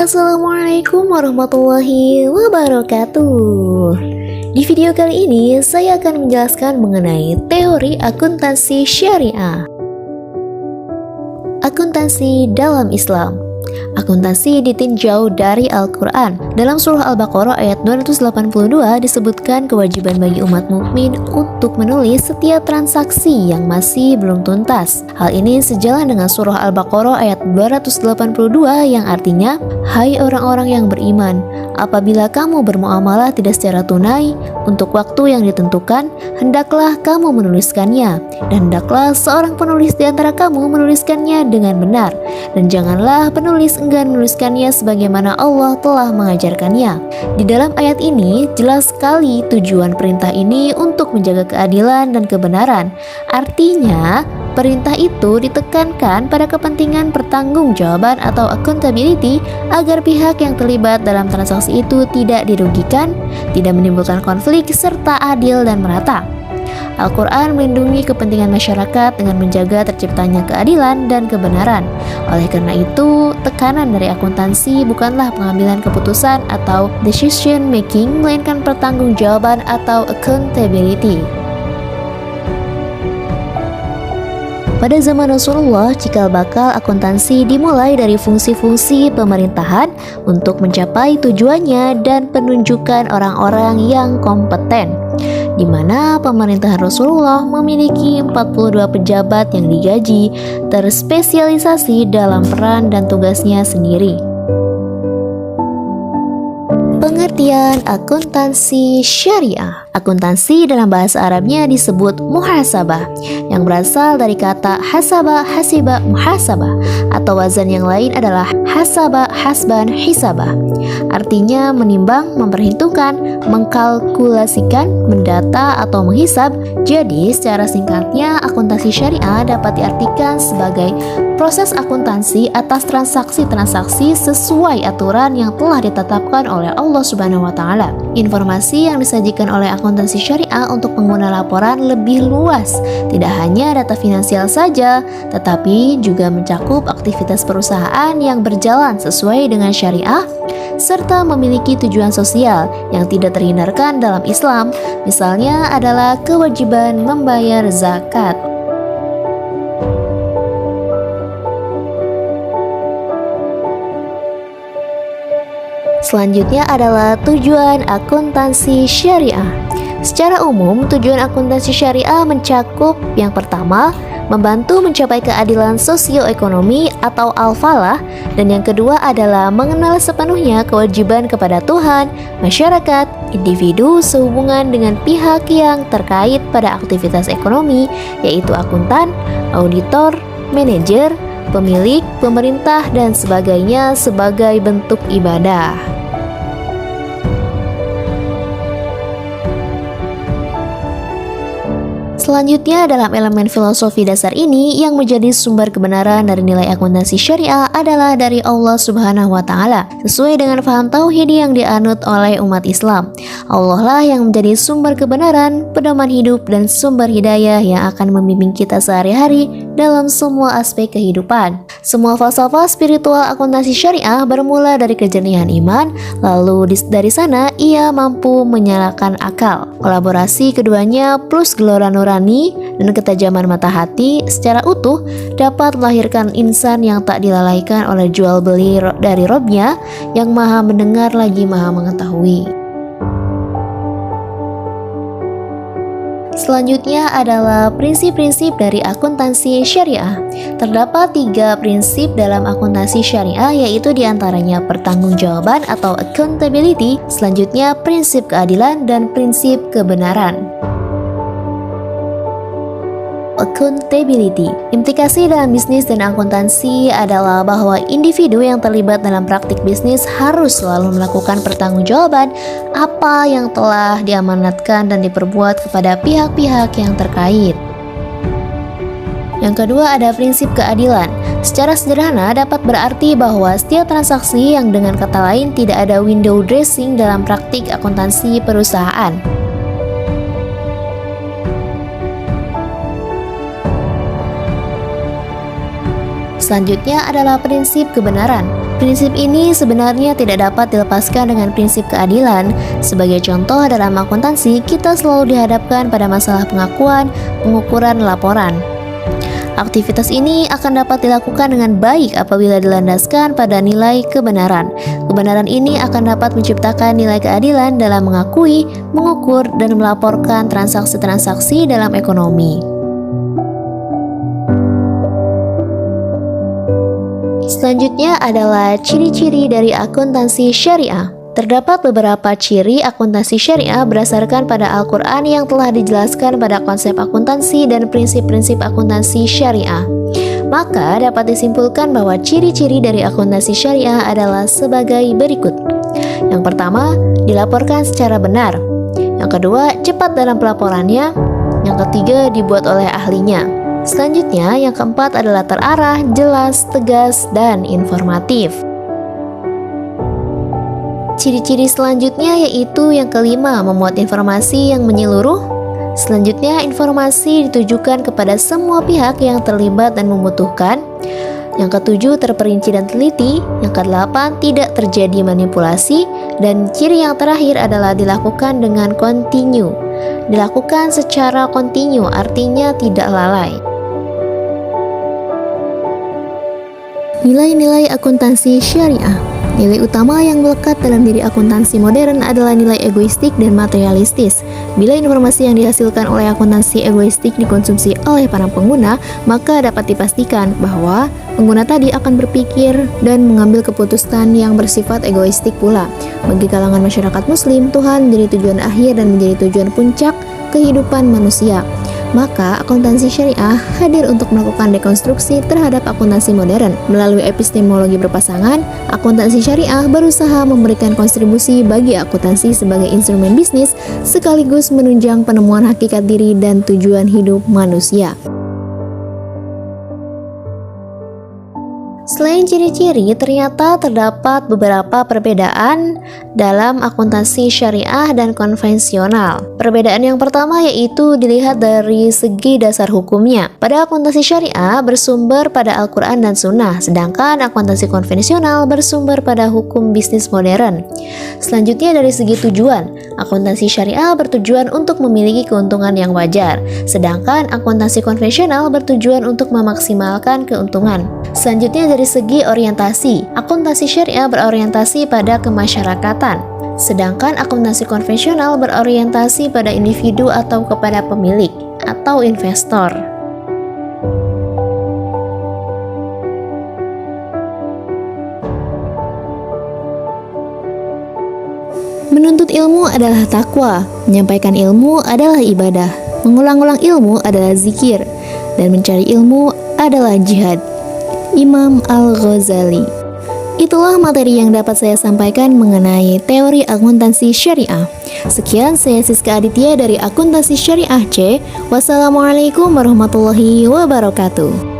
Assalamualaikum warahmatullahi wabarakatuh. Di video kali ini saya akan menjelaskan mengenai teori akuntansi syariah. Akuntansi dalam Islam. Akuntansi ditinjau dari Al-Quran. Dalam surah Al-Baqarah ayat 282 disebutkan kewajiban bagi umat mukmin untuk menulis setiap transaksi yang masih belum tuntas. Hal ini sejalan dengan surah Al-Baqarah ayat 282 yang artinya, "Hai orang-orang yang beriman, apabila kamu bermuamalah tidak secara tunai untuk waktu yang ditentukan, hendaklah kamu menuliskannya, dan hendaklah seorang penulis di antara kamu menuliskannya dengan benar, dan janganlah penulis enggan menuliskannya sebagaimana Allah telah mengajarkannya." Di dalam ayat ini jelas sekali tujuan perintah ini untuk menjaga keadilan dan kebenaran. Artinya, perintah itu ditekankan pada kepentingan pertanggungjawaban atau accountability agar pihak yang terlibat dalam transaksi itu tidak dirugikan, tidak menimbulkan konflik, serta adil dan merata. Al-Quran melindungi kepentingan masyarakat dengan menjaga terciptanya keadilan dan kebenaran. Oleh karena itu, tekanan dari akuntansi bukanlah pengambilan keputusan atau decision making, melainkan pertanggungjawaban atau accountability. Pada zaman Rasulullah, cikal bakal akuntansi dimulai dari fungsi-fungsi pemerintahan untuk mencapai tujuannya dan penunjukan orang-orang yang kompeten, di mana pemerintahan Rasulullah memiliki 42 pejabat yang digaji terspesialisasi dalam peran dan tugasnya sendiri. Pengertian akuntansi syariah. Akuntansi dalam bahasa Arabnya disebut muhasabah, yang berasal dari kata hasabah, hasibah, muhasabah, atau wazan yang lain adalah hasabah, hasban, hisabah. Artinya menimbang, memperhitungkan, mengkalkulasikan, mendata, atau menghisab. Jadi secara singkatnya, akuntansi syariah dapat diartikan sebagai proses akuntansi atas transaksi-transaksi sesuai aturan yang telah ditetapkan oleh Allah Subhanahu wa Ta'ala. Informasi yang disajikan oleh akuntansi syariah untuk pengguna laporan lebih luas, tidak hanya data finansial saja, tetapi juga mencakup aktivitas perusahaan yang berjalan sesuai dengan syariah, serta memiliki tujuan sosial yang tidak terhindarkan dalam Islam. Misalnya adalah kewajiban membayar zakat. Selanjutnya adalah tujuan akuntansi syariah. Secara umum, tujuan akuntansi syariah mencakup yang pertama, membantu mencapai keadilan sosioekonomi atau al-falah, dan yang kedua adalah mengenal sepenuhnya kewajiban kepada Tuhan, masyarakat, individu sehubungan dengan pihak yang terkait pada aktivitas ekonomi, yaitu akuntan, auditor, manajer, pemilik, pemerintah, dan sebagainya sebagai bentuk ibadah. Selanjutnya, dalam elemen filosofi dasar ini yang menjadi sumber kebenaran dari nilai akuntansi syariah adalah dari Allah Subhanahu wa Ta'ala, sesuai dengan faham tauhid yang dianut oleh umat Islam. Allah lah yang menjadi sumber kebenaran, pedoman hidup, dan sumber hidayah yang akan membimbing kita sehari-hari dalam semua aspek kehidupan. Semua falsafah spiritual akuntansi syariah bermula dari kejernihan iman, lalu dari sana ia mampu menyalakan akal. Kolaborasi keduanya plus gelora nurani dan ketajaman mata hati secara utuh dapat melahirkan insan yang tak dilalaikan oleh jual beli dari Robnya yang maha mendengar lagi maha mengetahui. Selanjutnya adalah prinsip-prinsip dari akuntansi syariah. Terdapat 3 prinsip dalam akuntansi syariah, yaitu diantaranya pertanggungjawaban atau accountability, selanjutnya prinsip keadilan, dan prinsip kebenaran. Accountability. Implikasi dalam bisnis dan akuntansi adalah bahwa individu yang terlibat dalam praktik bisnis harus selalu melakukan pertanggungjawaban apa yang telah diamanatkan dan diperbuat kepada pihak-pihak yang terkait. Yang kedua ada prinsip keadilan. Secara sederhana dapat berarti bahwa setiap transaksi yang dengan kata lain tidak ada window dressing dalam praktik akuntansi perusahaan. Selanjutnya adalah prinsip kebenaran. Prinsip ini sebenarnya tidak dapat dilepaskan dengan prinsip keadilan. Sebagai contoh, dalam akuntansi, kita selalu dihadapkan pada masalah pengakuan, pengukuran, laporan. Aktivitas ini akan dapat dilakukan dengan baik apabila dilandaskan pada nilai kebenaran. Kebenaran ini akan dapat menciptakan nilai keadilan dalam mengakui, mengukur, dan melaporkan transaksi-transaksi dalam ekonomi. Selanjutnya adalah ciri-ciri dari akuntansi syariah. Terdapat beberapa ciri akuntansi syariah berdasarkan pada Al-Quran yang telah dijelaskan pada konsep akuntansi dan prinsip-prinsip akuntansi syariah. Maka dapat disimpulkan bahwa ciri-ciri dari akuntansi syariah adalah sebagai berikut. Yang pertama, dilaporkan secara benar. Yang kedua, cepat dalam pelaporannya. Yang ketiga, dibuat oleh ahlinya. Selanjutnya, yang keempat adalah terarah, jelas, tegas, dan informatif. Ciri-ciri selanjutnya yaitu yang kelima, memuat informasi yang menyeluruh. Selanjutnya, informasi ditujukan kepada semua pihak yang terlibat dan membutuhkan. Yang ketujuh, terperinci dan teliti. Yang kedelapan, tidak terjadi manipulasi. Dan ciri yang terakhir adalah dilakukan dengan kontinu. Dilakukan secara kontinu artinya tidak lalai. Nilai-nilai akuntansi syariah. Nilai utama yang melekat dalam diri akuntansi modern adalah nilai egoistik dan materialistis. Bila informasi yang dihasilkan oleh akuntansi egoistik dikonsumsi oleh para pengguna, maka dapat dipastikan bahwa pengguna tadi akan berpikir dan mengambil keputusan yang bersifat egoistik pula. Bagi kalangan masyarakat muslim, Tuhan menjadi tujuan akhir dan menjadi tujuan puncak kehidupan manusia. Maka akuntansi syariah hadir untuk melakukan dekonstruksi terhadap akuntansi modern. Melalui epistemologi berpasangan, akuntansi syariah berusaha memberikan kontribusi bagi akuntansi sebagai instrumen bisnis sekaligus menunjang penemuan hakikat diri dan tujuan hidup manusia. Selain ciri-ciri, ternyata terdapat beberapa perbedaan dalam akuntansi syariah dan konvensional. Perbedaan yang pertama yaitu dilihat dari segi dasar hukumnya. Pada akuntansi syariah bersumber pada Al-Quran dan Sunnah, sedangkan akuntansi konvensional bersumber pada hukum bisnis modern. Selanjutnya dari segi tujuan, akuntansi syariah bertujuan untuk memiliki keuntungan yang wajar, sedangkan akuntansi konvensional bertujuan untuk memaksimalkan keuntungan. Selanjutnya dari segi orientasi, akuntansi syariah berorientasi pada kemasyarakatan, sedangkan akuntansi konvensional berorientasi pada individu atau kepada pemilik atau investor. Menuntut ilmu adalah takwa, menyampaikan ilmu adalah ibadah, mengulang-ulang ilmu adalah zikir, dan mencari ilmu adalah jihad. Imam Al-Ghazali. Itulah materi yang dapat saya sampaikan mengenai teori akuntansi syariah. Sekian, saya Siska Aditya dari Akuntansi Syariah C. Wassalamualaikum warahmatullahi wabarakatuh.